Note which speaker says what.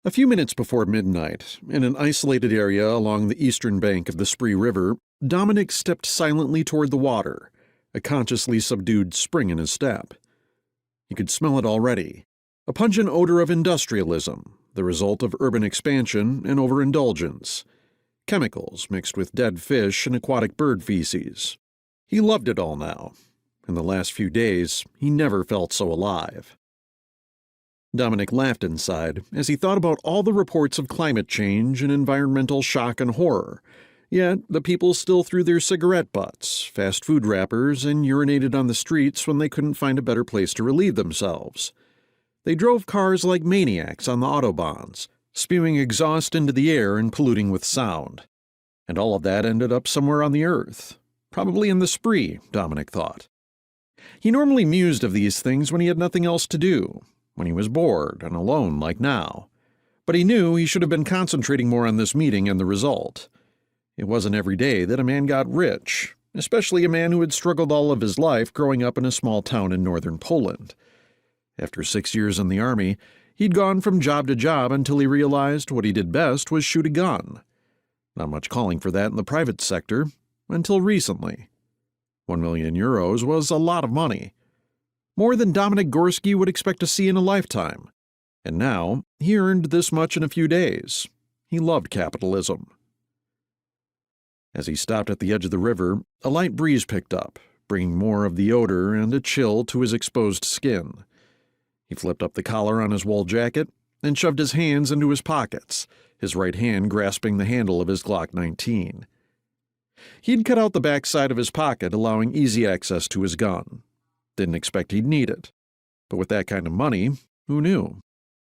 Speaker 1: A few minutes before midnight, in an isolated area along the eastern bank of the Spree River, Dominic stepped silently toward the water, a consciously subdued spring in his step. He could smell it already, a pungent odor of industrialism, the result of urban expansion and overindulgence. Chemicals mixed with dead fish and aquatic bird feces. He loved it all now. In the last few days, he never felt so alive. Dominic laughed inside as he thought about all the reports of climate change and environmental shock and horror. Yet the people still threw their cigarette butts, fast food wrappers, and urinated on the streets when they couldn't find a better place to relieve themselves. They drove cars like maniacs on the autobahns, spewing exhaust into the air and polluting with sound. And all of that ended up somewhere on the earth. Probably in the Spree, Dominic thought. He normally mused of these things when he had nothing else to do, when he was bored and alone like now. But he knew he should have been concentrating more on this meeting and the result. It wasn't every day that a man got rich, especially a man who had struggled all of his life growing up in a small town in northern Poland. After 6 years in the army, he'd gone from job to job until he realized what he did best was shoot a gun. Not much calling for that in the private sector, until recently. 1 million euros was a lot of money. More than Dominic Gorski would expect to see in a lifetime. And now, he earned this much in a few days. He loved capitalism. As he stopped at the edge of the river, a light breeze picked up, bringing more of the odor and a chill to his exposed skin. He flipped up the collar on his wool jacket and shoved his hands into his pockets, his right hand grasping the handle of his Glock 19. He'd cut out the back side of his pocket, allowing easy access to his gun. Didn't expect he'd need it. But with that kind of money, who knew?